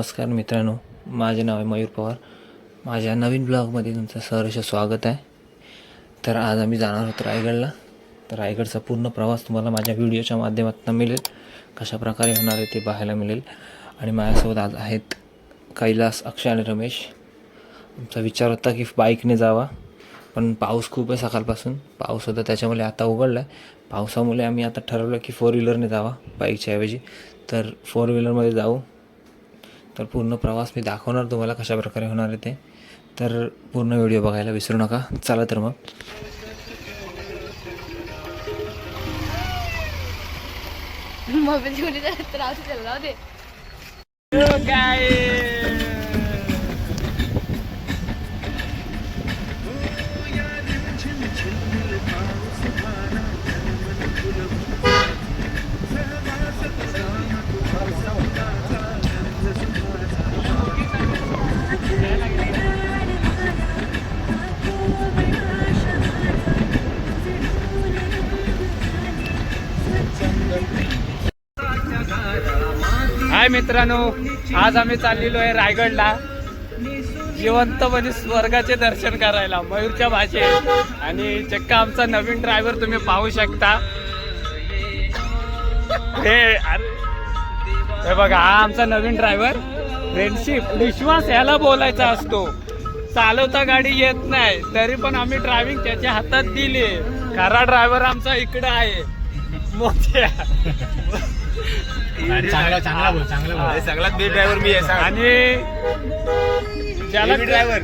नमस्कार मित्रांनो, माझे नाव आहे मयूर पवार. माझ्या नवीन ब्लॉगमध्ये तुमचं सहर्ष स्वागत आहे. तर आज आम्ही जाणार आहोत रायगडला. तर रायगडचा पूर्ण प्रवास तुम्हाला माझ्या व्हिडिओच्या माध्यमातून मिळेल. कशा प्रकारे होणार आहे ते पाहायला मिळेल. आणि माझ्यासोबत आज आहेत कैलास, अक्षय आणि रमेश. आमचा विचार होता की बाईकने जावा, पण पाऊस खूप आहे सकाळपासून. पाऊस होता त्याच्यामुळे आता उघडला आहे. पावसामुळे आम्ही आता ठरवलं की 4 व्हीलरने जावा बाईकच्या ऐवजी. तर 4 व्हीलरमध्ये जाऊ. तर पूर्ण प्रवास मी दाखवणार तुम्हाला कशा प्रकारे होणार आहे ते. तर पूर्ण व्हिडिओ बघायला विसरू नका. चला तर मग. मोबाईल घेऊन तर राहू दे. हाय मित्रांनो, आज आम्ही चाललेलो आहे रायगडला. जिवंतपणे स्वर्गाचे दर्शन करायला मयूरच्या भाषेत. आणि चक्का आमचा नवीन ड्रायव्हर तुम्ही पाहू शकता. हे बघा, हा आमचा नवीन ड्रायव्हर. फ्रेंडशिप, विश्वास याला बोलायचा असतो. चालवता गाडी येत नाही तरी पण आम्ही ड्रायव्हिंग त्याच्या हातात दिली. खरा ड्रायव्हर आमचा इकडे आहे, मोठ्या. सगळ्यात बेस्ट ड्रायव्हर मी आहे. आणि ज्याला ड्रायव्हर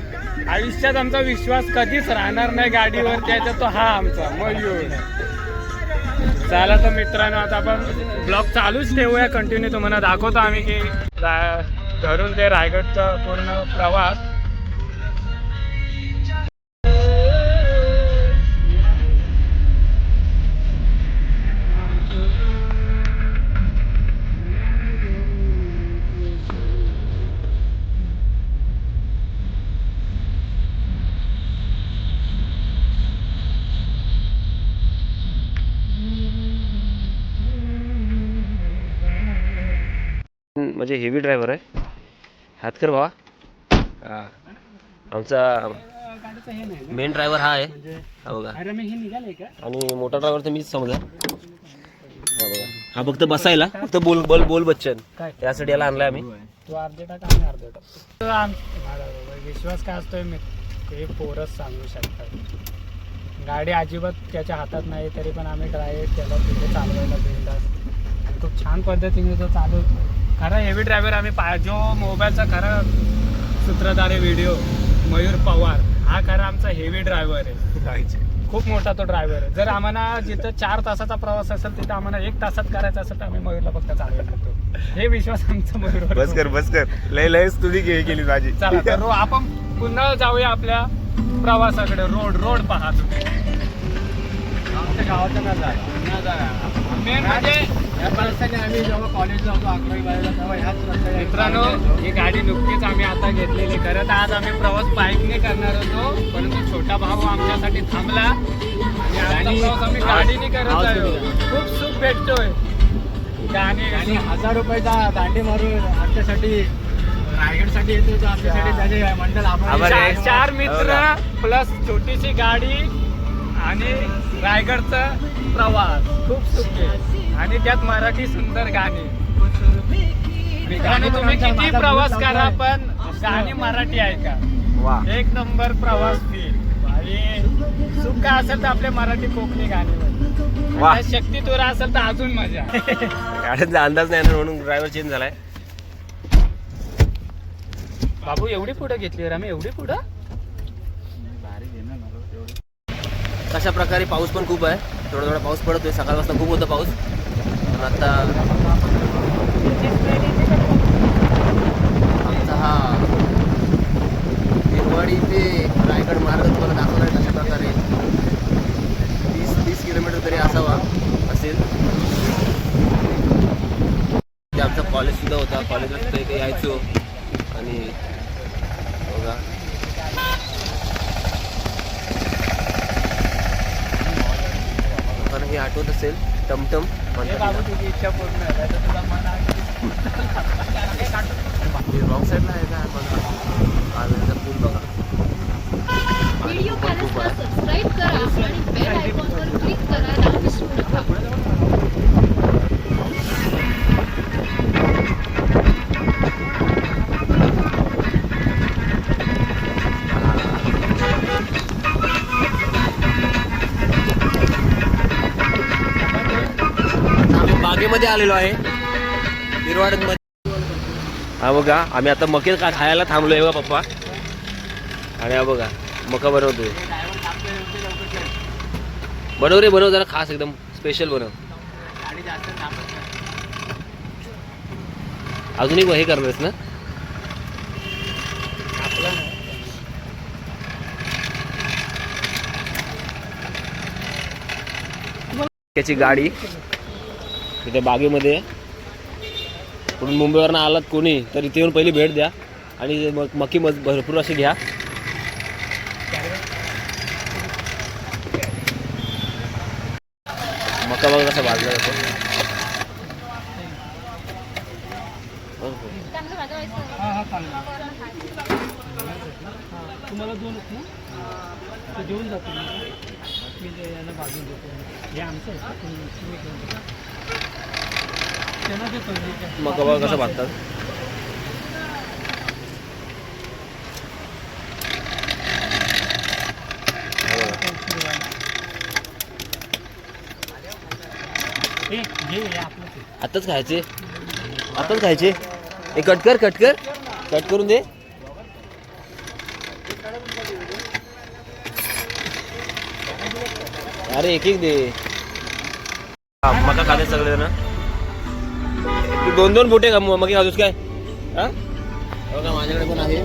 आयुष्यात आमचा विश्वास कधीच राहणार नाही गाडीवर, त्याचा तो हा आमचा मयूर. चला तर मित्रांनो, आता आपण ब्लॉग चालूच ठेवूया. कंटिन्यू तुम्हाला दाखवतो आम्ही की धरून ते रायगडचा पूर्ण प्रवास. म्हणजे हेवी ड्रायव्हर आहे. हात कर भावा. आमचा मेन ड्रायव्हर हा आहे. हा बघा. आणि मोठा ड्रायव्हर तर मीच समजा. हा बघा, हा फक्त बसायला, फक्त बोल बोल बोल बच्चन, त्यासाठी याला आणलाय आम्ही. तो अर्धे टाका आम्ही अर्धे टाक. विश्वास काय असतोय ते पोरच सांगू शकतात. गाडी अजिबात त्याच्या हातात नाही तरी पण आम्ही ड्रायव्ह केला तिथे चालवायला बिंदास. खूप छान पद्धतीने तो चालवतो. खरा हेवी ड्रायव्हर आम्ही जो मोबाईलचा खरा सूत्रधार आहे व्हिडिओ, मयूर पवार, हा खरा आमचा हेवी ड्रायव्हर आहे. खूप मोठा तो ड्रायव्हर आहे. जर आम्हाला जिथं 4 तासाचा प्रवास असेल तिथं आम्हाला 1 तासात करायचा असेल तर आम्ही मयूरला फक्त चालवायला लागतो. हे विश्वास आमचा मयूर. बस कर लयच तुम्ही केली माझी. चला तर आपण पुन्हा जाऊया आपल्या प्रवासाकडे. रोड पहा तुम्ही. आमच्या गावाचा मेन म्हणजे आम्ही जेव्हा कॉलेजला होतो 11वी-12वी तेव्हा ह्याच रस्त्याने. मित्रांनो, ही गाडी नुकतीच आम्ही आता घेतलेली. खरं तर आज आम्ही प्रवास बाईकने करणार होतो, परंतु छोटा भाऊ आमच्यासाठी थांबला आणि आजचा प्रवास आम्ही गाडीने करत आहे. खूप सुख भेटतोय. आणि 1000 रुपयाचा दांडी मारून आमच्यासाठी रायगडसाठी येतो. आमच्यासाठी त्याचे मंडळ आपण 4 मित्र प्लस छोटीशी गाडी आणि रायगडचा प्रवास. खूप सुख आहे. आणि त्यात मराठी सुंदर गाणी. आणि तुम्ही किती प्रवास करा पण गाणी मराठी ऐका. एक नंबर प्रवास फील. आणि सुख काय असेल तर आपले मराठी कोकणी गाणी. शक्ती तुरा असेल तर अजून मजा. गाड्यांचा अंदाज नाही म्हणून ड्रायव्हर चेंज झालाय. बाबू एवढी पुढे घेतली आम्ही, एवढी पुढं. अशा प्रकारे पाऊस पण खूप आहे. थोडा पाऊस पडतोय. सकाळपासून खूप होता पाऊस. पण आता आमचा हा हिरवाडी ते रायगड मार्ग तुम्हाला दाखवणार आहे. कशा प्रकारे 30 किलोमीटर तरी असावा असेल. ते आमचा कॉलेज सुद्धा होता. कॉलेजला सुद्धा इथे यायचो. आणि बघा, लोकांना हे आठवत असेल टमटम. बाबू तुझी इच्छा पूर्ण आहे. तुझा मन रॉंग साईडला आहे का बघा. कावेरीचा पूल बघा. व्हिडिओ कॅलेंडरला सबस्क्राईब करा आणि बेल आयकॉनवर क्लिक करायला विसरू नका. आम्ही बागेमध्ये आलेलो आहे हिरवाडमध्ये. हा बघा आम्ही आता मके खायला थांबलोय बघा पप्पा. आणि हा बघा मका बनवतोय. बनव रे बनव, जरा खास एकदम स्पेशल बनव. अजून एक हे करणारच ना. त्याची गाडी इथे बागेमध्ये. कुठून मुंबईवरनं आलात कोणी तर इथे येऊन पहिली भेट द्या आणि मग मकी भरपूर अशी घ्या. मका बघा कसा भाजला जातो. चांगलं भाजवायचं. तुम्हाला दोनच ना ते देऊन जातो मी ते याला भाजून देतो. हे आमचं आहे तुम्ही घेऊन जा. त्यांना देतो मका बघा कसं भाजतात. आताच खायचे, आताच खायचे. हे कट कर कट कर कट करून दे. अरे एक एक दे. मका खाते सगळे जण. तू दोन दोन बोटे का मग खातोस काय. हा बघा माझ्याकडे पण आहे.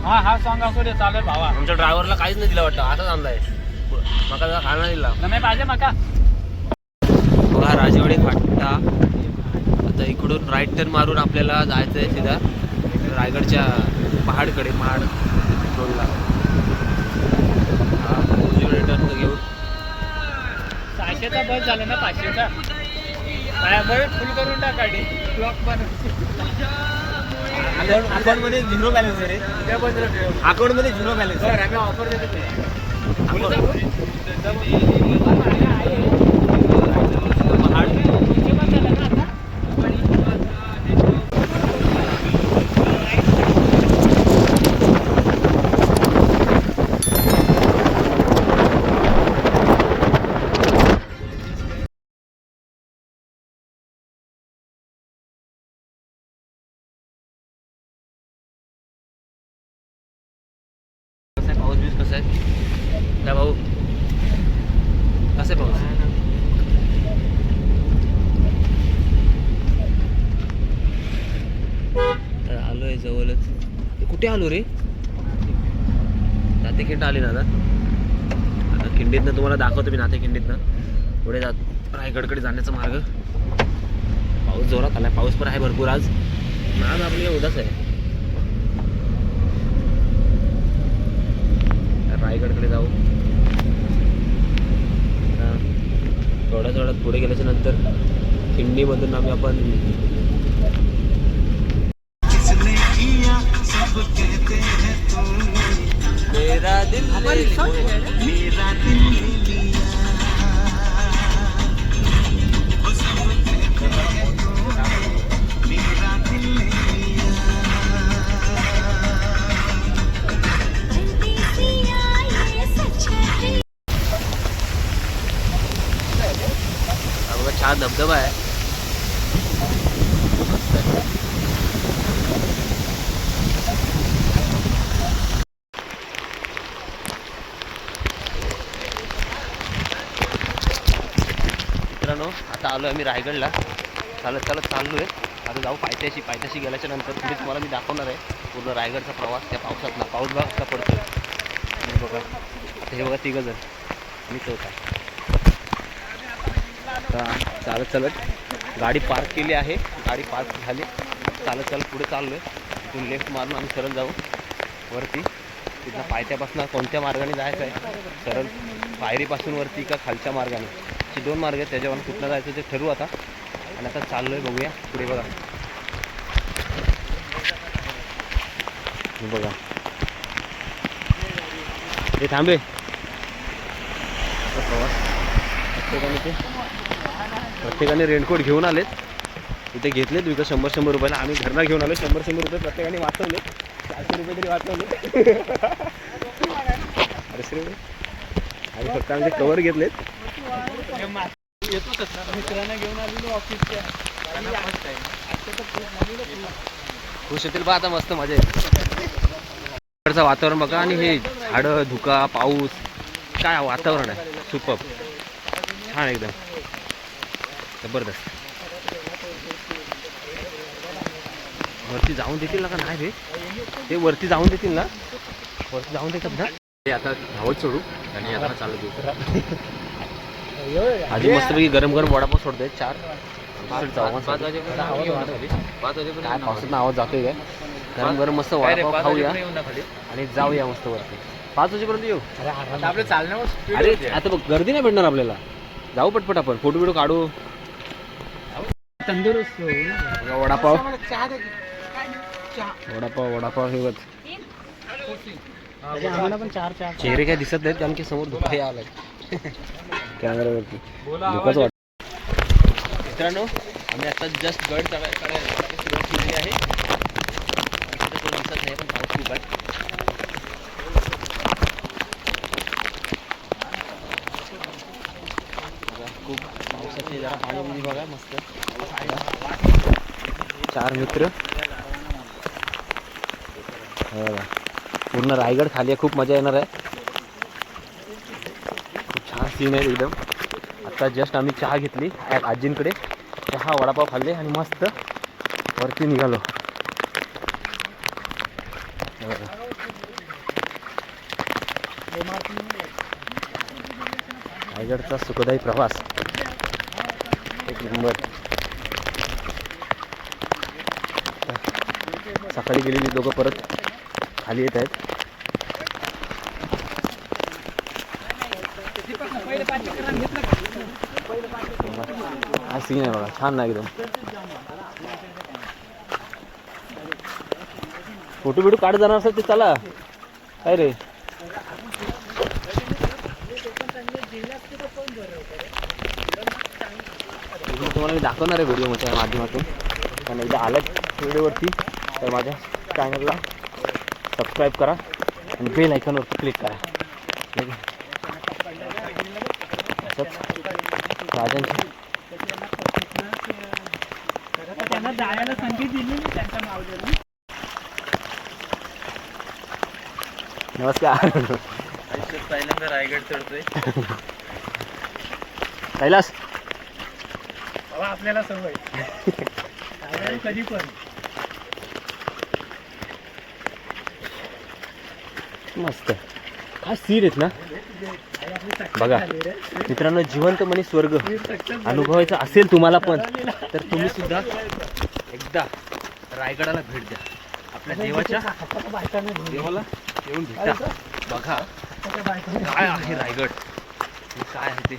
हा हा सॉंग असू दे चालेल भावा. आमच्या ड्रायव्हरला काहीच नाही दिलं वाटतं. आताच आणलाय मका जरा खायला दिला. नाही पाहिजे मका. बघा राजेवाडी फाटा. आता इकडून राईट टर्न मारून आपल्याला जायचं आहे सीधा रायगडच्या पहाडकडे. महाड रोडला टर्न घेऊन 600चा बस झाला ना 500चा. बरं फुल करून टाक गाडी. ब्लॉक अकाउंटमध्ये झिरो बॅलन्स आहे रे. अकाउंटमध्ये झिरो बॅलन्स आहे. आम्ही ऑफर देतो. पाऊस बीस कसा आहे काय भाऊ. कसं आहे पाऊस. तर आलोय जवळच. कुठे आलो रे. नातेखिंड आली ना आता खिंडीतनं तुम्हाला दाखवतो मी. नातेखिंडीतनं पुढे जात रायगडकडे जाण्याचा मार्ग. पाऊस जोरात आलाय. पाऊस पण आहे भरपूर आज. आज आपली उदास आहे. रायगडकडे जाऊ. थोड्या थोड्यात पुढे गेल्याच्या नंतर खिंडीमधून आम्ही आपण मेरा दिल छान धबधबा आहे. मित्रांनो आता आलो आम्ही रायगडला. चालत चाललो आहे. आता जाऊ पायथ्याशी. पायथ्याशी गेल्याच्या नंतर पुढे तुम्हाला मी दाखवणार आहे पूर्ण रायगडचा प्रवास. त्या पावसातला पाऊस बघा कसा पडतो. बघा आता हे बघा 3 जण मी चौथा. आता चालत गाडी पार्क केली आहे. गाडी पार्क झाली. चालत पुढे चाललो आहे. तिथून लेफ्ट मारून आम्ही सरळ जाऊ वरती. तिथं पायथ्यापासून कोणत्या मार्गाने जायचं आहे. सरळ पायरीपासून वरती का खालच्या मार्गाने. असे 2 मार्ग आहेत. त्याच्यावर कुठनं जायचं ते ठरवू आता. आणि आता चाललोय बघूया पुढे बघा. हे बघा हे थांबे प्रत्येकाने रेनकोट घेऊन आलेत. इथे घेतलेत विकत 100-100 रुपयाला. आम्ही घरला घेऊन आलो. 100-100 रुपये प्रत्येकाने वाचवले. 400 रुपये तरी वाचवले. अरे आणि फक्त आमचे कवर घेतलेत. मित्रांना घेऊन आलेलो ऑफिसच्या. खुश होतील बा आता. मस्त मजा येईल. वातावरण बघा आणि हे झाडं धुका पाऊस काय वातावरण आहे. सुपर छान एकदम जबरदस्त. वरती जाऊन देतील ना का नाही रे. ते वरती जाऊन देतील ना. वरती जाऊन देतात ना. ते आता धावत सोडू आणि आता चालू देऊ. आधी मस्तपैकी गरम गरम वडापाव सोडतोय 4 पावसाचा आवाज जातोय काय. गरम गरम मस्त वडापाव खाऊया आणि जाऊया मस्त वरती. 5 वाजेपर्यंत येऊ. आपलं चालण्यावर अरे आता बघ गर्दी नाही भेटणार आपल्याला. जाऊ पटपट आपण फोटो बिटो काढू. तंदुरुस्त वडापाव वडापाव वडापाव हे बघ. आम्हाला पण 4 चेहरे काय दिसत नाहीत कारण की समोर धुका आलाय कॅमेऱ्यावरती. धुकाच वाटत. मित्रांनो आम्ही आता जस्ट गड चढायला सुरुवात केलेली आहे. दिसत नाही पण पाऊस खूप आहे. खूप पावसाचे जरा पाणी बघा मस्त. 4 मित्र पूर्ण रायगड खाली आहे. खूप मजा येणार आहे. खूप छान सीन आहे एकदम. आता जस्ट आम्ही चहा घेतली आजींकडे. चहा वडापाव खाल्ले आणि मस्त वरती निघालो. रायगडचा सुखदायी प्रवास एक नंबर. सकाळी गेलेली दोघं परत खाली येत आहेत. हा सीन आहे बघा छान नाही एकदम. फोटो बिटो काढत जाणार असेल ते चला. काय रे तुम्हाला मी दाखवणार आहे व्हिडिओच्या माध्यमातून. कारण एकदा आलं व्हिडिओवरती तर माझ्या चॅनलला सबस्क्राईब करा आणि बेल आयकॉनवरती क्लिक करा. असंच राजांची त्यांना जायला संधी दिली त्यांच्या मावल्याला. नमस्कार. पहिल्यांदा रायगड चढतोय. कैलास बाबा आपल्याला सवय कधी पण. मस्त काय सीन आहेत ना बघा. मित्रांनो जिवंत म्हणे स्वर्ग अनुभवायचा असेल तुम्हाला पण तर तुम्ही सुद्धा एकदा रायगडाला भेट द्या. आपल्या देवाला येऊन भेटा. बघा काय आहे रायगड आणि काय आहे ते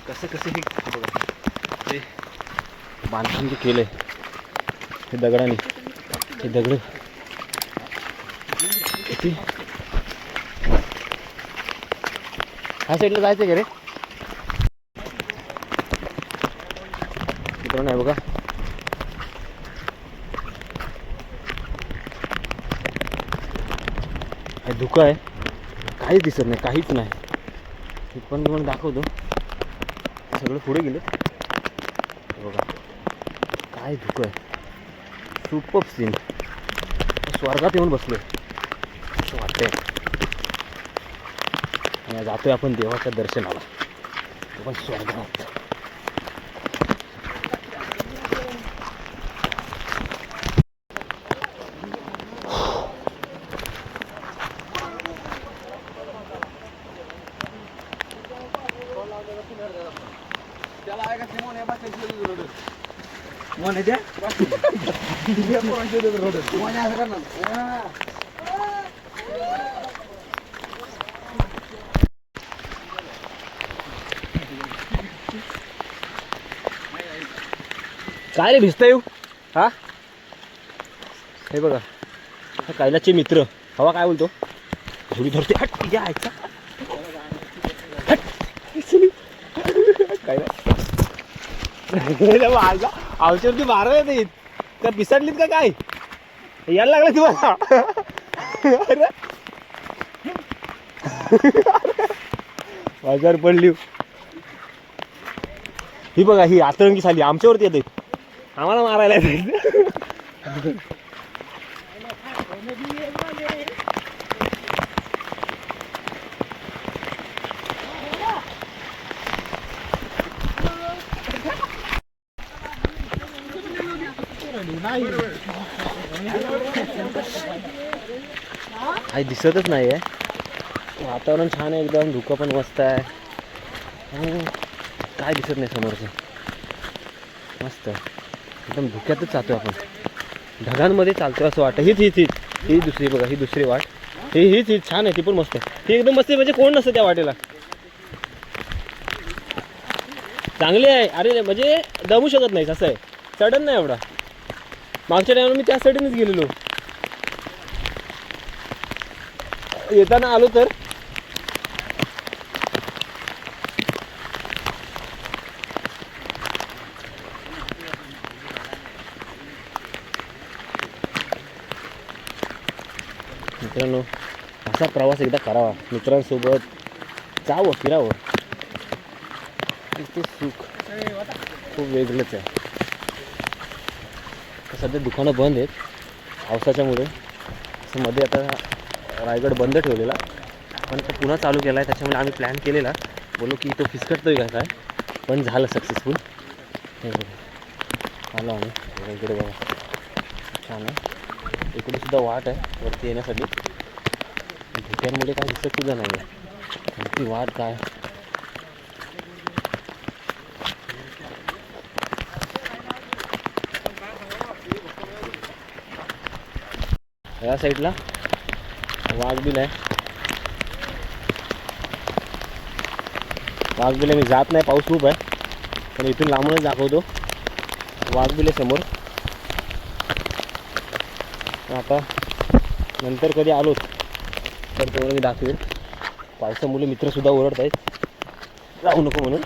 कसं कसं हे बघा. ते बांधकाम जे केलंय हे दगडाने. हे दगड किती ह्या साईडला जायचं का रे मित्रांनो. आहे बघा हे धुकं आहे. काहीच दिसत नाही काहीच नाही. हे पण तुम्हाला दाखवतो. सगळं पुढे गेलं बघा काय धुकं आहे. Super scene. स्वर्गात येऊन बसलोय असं वाटतंय. आणि जातोय आपण देवाच्या दर्शनाला. तो पण स्वर्गात. काय रे भिजता येऊ हा? हे बघा हा कैलासचे मित्र. हवा काय बोलतो? झुडी धरते. हट यायचा माझा आवच्यावरती मारा येत का पिसाडलीत का काय? यायला लागला तुम्हाला? अरे बाजार पडली. ही बघा ही आतरंगी साली आमच्यावरती येते, आम्हाला मारायला येते. काही दिसतच नाही आहे. वातावरण छान आहे एकदम, धुकं पण मस्त आहे. काय दिसत नाही समोरचं. मस्त एकदम धुक्यातच चालतोय आपण, ढगांमध्ये चालतोय असं वाटतं. ही दुसरी बघा, ही दुसरी वाट. हीच छान आहे, ती पण मस्त आहे. ती एकदम मस्त आहे, म्हणजे कोण नसतं त्या वाटेला. चांगली आहे. अरे म्हणजे दमू शकत नाही असं आहे, सडन नाही एवढा. मागच्या टायमाला मी त्या साईडनेच गेलेलो. येताना आलो तर मित्रांनो, असा प्रवास एकदा करावा, मित्रांसोबत जावं, फिरावं. ते सुख खूप वेगळंच आहे. सध्या दुकानं बंद आहेत पावसाच्यामुळे. असं मध्ये आता रायगड बंद ठेवलेला, पण तो पुन्हा चालू केला आहे. त्याच्यामुळे आम्ही प्लॅन केलेला, बोलू की तो फिसकटतोय का काय, पण झालं सक्सेसफुल. हे बघा आलो आम्ही इकडे. बघा छान आहे. इकडे सुद्धा वाट आहे वरती येण्यासाठी. धुक्यांमुळे काय दिसत सुद्धा नाही आहे ती वाट काय. या साईडला वाघबिल आहे. वाघबिल मी जात नाही, पाऊस खूप आहे, पण इथून लांबूनच दाखवतो. वाघबिल आहे समोर. आता नंतर कधी आलोच तर तेवढं मी दाखवेल. पावसामुळे मित्रसुद्धा ओरडत आहेत जाऊ नको म्हणून.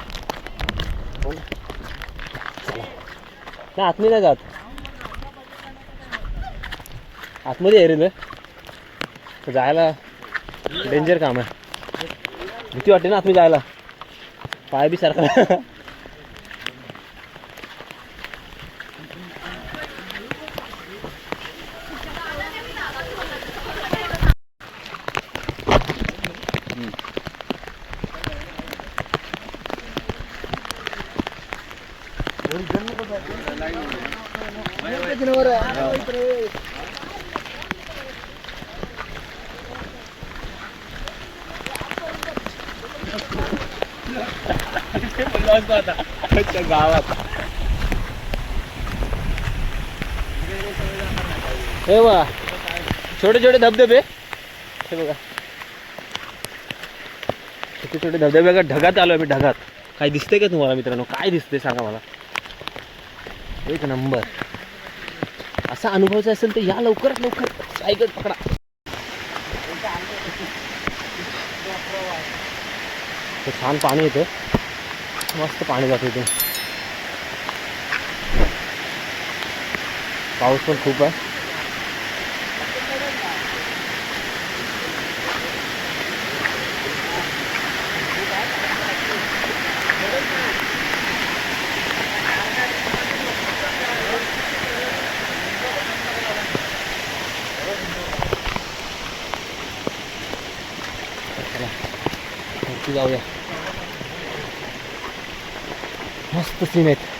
चला नाही, आतमध्ये नाही जात, आतमध्ये आहे रे. जायला डेंजर काम आहे, भीती वाटते ना आतमध्ये जायला. पाय बी सारखा. गावात हे बघा छोटे छोटे धबधबे. हे बघा छोटे छोटे धबधबे. बघा ढगात आलो आम्ही, ढगात. काय दिसतंय का तुम्हाला मित्रांनो? काय दिसतंय सांगा मला. एक नंबर. असा अनुभवायचा असेल तर या लवकरात लवकर रायगड पकडा. छान पाणी येतं, मस्त पाणी जातं इथे. पाऊस पण खूप आहे. जाऊया, मस्त सीन आहेत.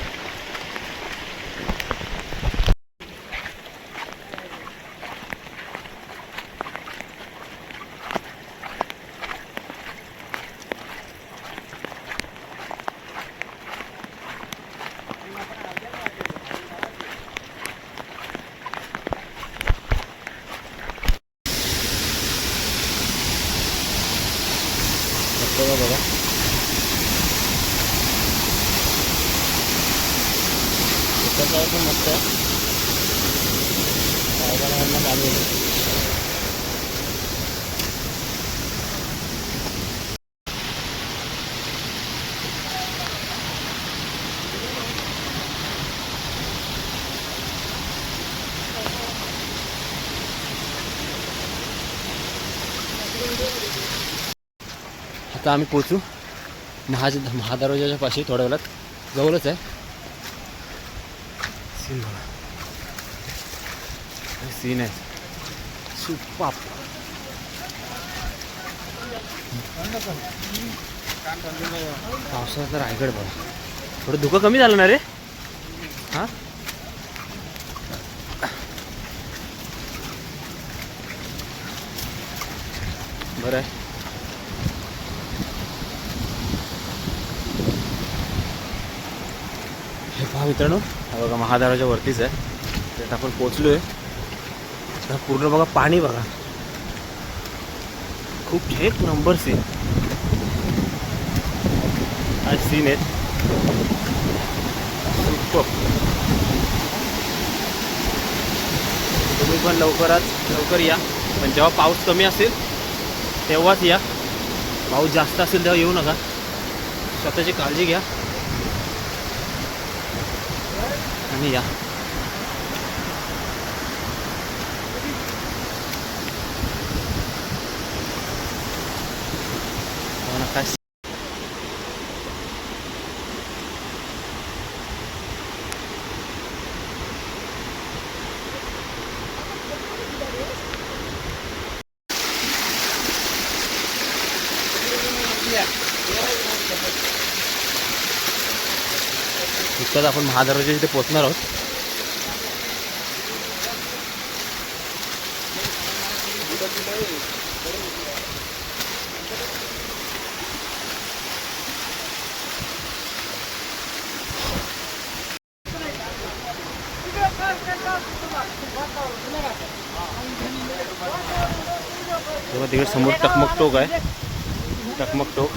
बघा बसायला पण मस्त आहे. रायगडवरनं चालू आहे. आता आम्ही पोचू महादरवाजाच्या पाशी थोड्या वेळात. जवळच आहे. सीन बघा, सीन आहे सुपाप. पावसाचा रायगड बघा. थोडं धुकं कमी झालं ना रे. हां बरं आहे. हे पहा मित्रांनो, हा बघा महादरवाजा वरतीच आहे. त्यात आपण पोचलो आहे. पूर्ण बघा पाणी बघा, खूप एक नंबर सीन. आज सीन आहेत सुपर. तुम्ही पण लवकर या. पण जेव्हा पाऊस कमी असेल तेव्हाच या. पाऊस जास्त असेल तेव्हा येऊ नका. स्वतःची काळजी घ्या आणि या. काय इतक्यात आपण महादरवाजा इथे पोहोचणार आहोत. तेव्हा तिकडे समोर टकमक टोक आहे. टकमक टोक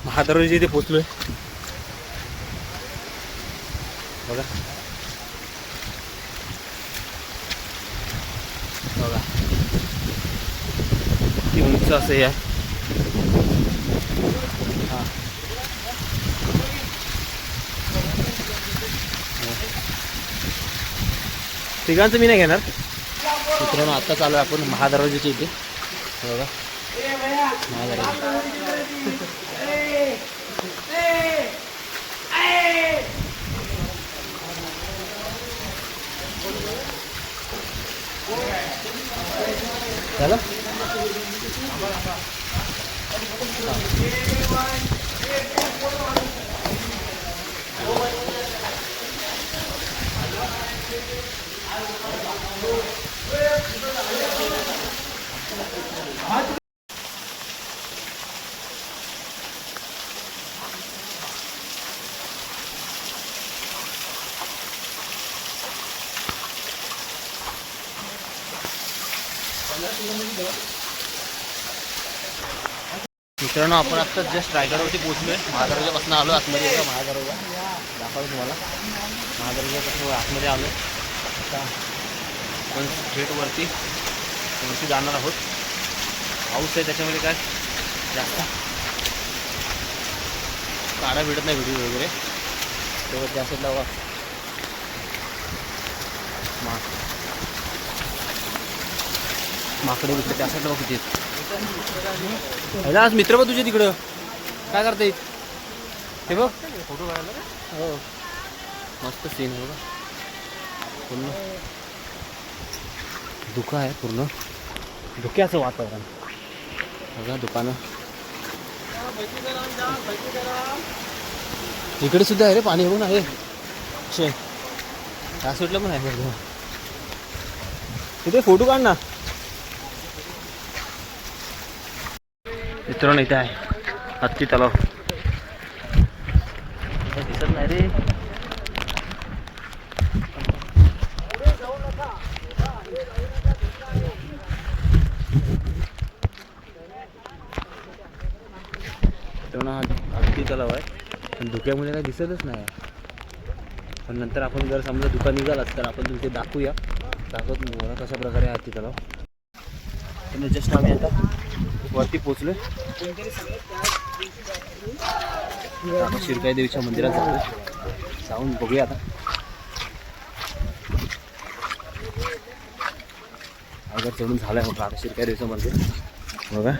महादरवाजा इथे पोचलोय बघा. बघा किती उंच असं हे आहे. तिघांचं मी नाही घेणार मित्रांनो. आत्ता चालू आहे आपण महादरवाजाच्या इथे. बघा महादरवाजा. झालं मित्रांनो, आपण आता जस्ट रायगडवरती पोहोचलोय. महादरवाजापासून आलो आतमध्ये. बघा महादरवाजा दाखवतो तुम्हाला. महादरवाजापासून आतमध्ये आलो. आता आपण स्ट्रेट वरती जाणार आहोत. पाऊस आहे त्याच्यामध्ये काय जास्त काढा भेटत नाही व्हिडिओ वगैरे. तेव्हा त्या साईडला बघा माकडे बिकडे त्या साईडला बघ किती आहेत. आज मित्र बघ तुझे तिकडं काय करता येत ते बघ. फोटो काढायला हो मस्त सीन आहे बघा. पूर्ण धुकं आहे. पूर्ण धुक्याचं वातावरण बघा. दुकानं इकडे सुद्धा आहे रे पाणी. बघ ना हे शे त्या साईडला पण आहे बघ. तिथे फोटो काढ ना मित्रांनो. इथे आहे हत्ती तलाव. दिसत नाही रे. धुक्यामुळे काही दिसतच नाही. पण नंतर आपण जर समजा दुकान निघालाच तर आपण तिथे दाखवूया, दाखवत मला कशा प्रकारे आहे तिथं. आणि जस्ट आम्ही आता वरती पोचलो. आपण शिरकाई देवीच्या मंदिरात जातो, जाऊन बघूया आता. अगर चढून झालं आहे आता शिरकाई देवीचं मंदिर बघा.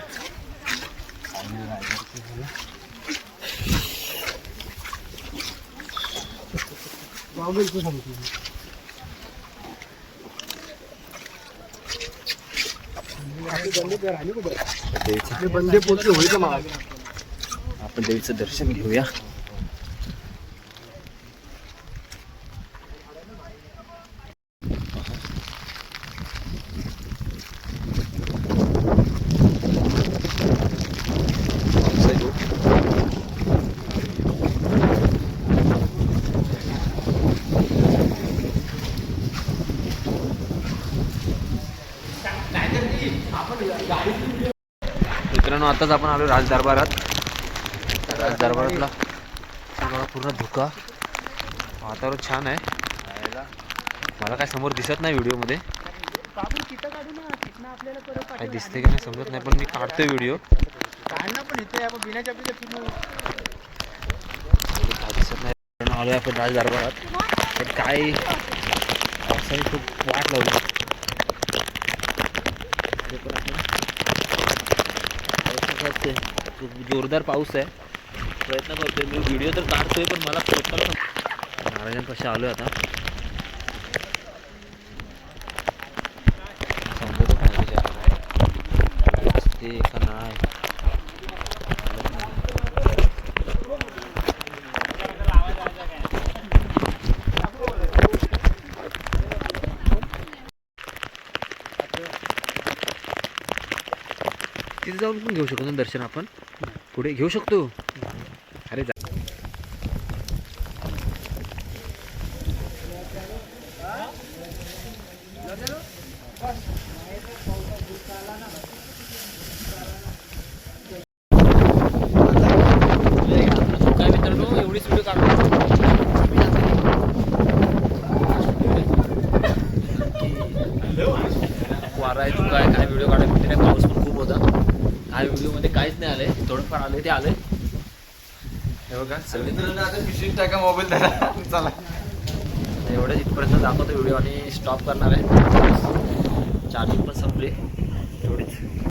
आपण देवीचं दर्शन घेऊया. मित्रांनो, आताच आपण आलो राजदरबारात. राजदरबारातला पूर्ण धुका, वातावरण छान आहे. मला काय समोर दिसत नाही व्हिडिओमध्ये, काय दिसते की नाही समजत नाही, पण मी काढतोय व्हिडिओ. दिसत नाही. आलो आपण राजदरबारात, पण काय पावसाने खूप वाट लावली. जोरदार पाऊस आहे. प्रयत्न करतोय मी, व्हिडिओ तर काढतोय, पण मला स्वतःला महाराजांपाशी आलोय आता. समजत ते का नाही. तिथे जाऊन पण घेऊ शकतो ना दर्शन, आपण पुढे घेऊ शकतो. अरे जा. काय मित्रांनो, एवढीच व्हिडिओ काढतो. वारा आहे, तुका आहे, काय व्हिडिओ काढायला मिळते नाही. पाऊस पण खूप होता. काय व्हिडिओमध्ये काहीच नाही आले, थोडंफार आले ते आले. हे बघा सगळे टाका मोबाईल द्यायला. चला एवढ्या इथपर्यंत दाखवतो व्हिडिओ आणि स्टॉप करणार आहे. चार्जिंग पण संपली. एवढीच.